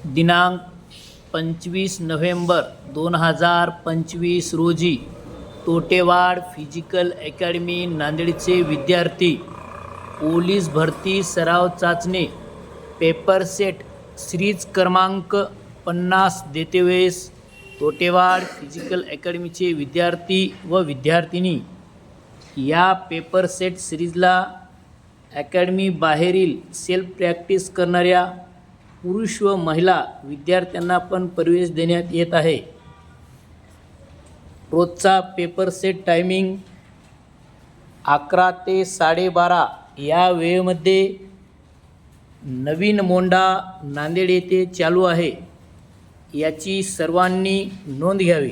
दिनांक 25 नोव्हेंबर 2025 रोजी Totewad physical academy नांदेडचे विद्यार्थी पोलीस भरती सराव चाचणी पेपर सेट सिरीज क्रमांक 50 देते वेळेस तोटेवाड फिजिकल अकॅडमीचे विद्यार्थी व विद्यार्थिनी या पेपर सेट सिरीजला अकॅडमी बाहेरील सेल्फ प्रॅक्टिस करणाऱ्या पुरुष व महिला विद्यार्थ्यांना पण प्रवेश देण्यात येत आहे. रोजचा पेपर सेट टायमिंग 11 ते 12:30 या वेळेमध्ये नवीन मोंढा नांदेड येथे चालू आहे. याची सर्वांनी नोंद घ्यावी.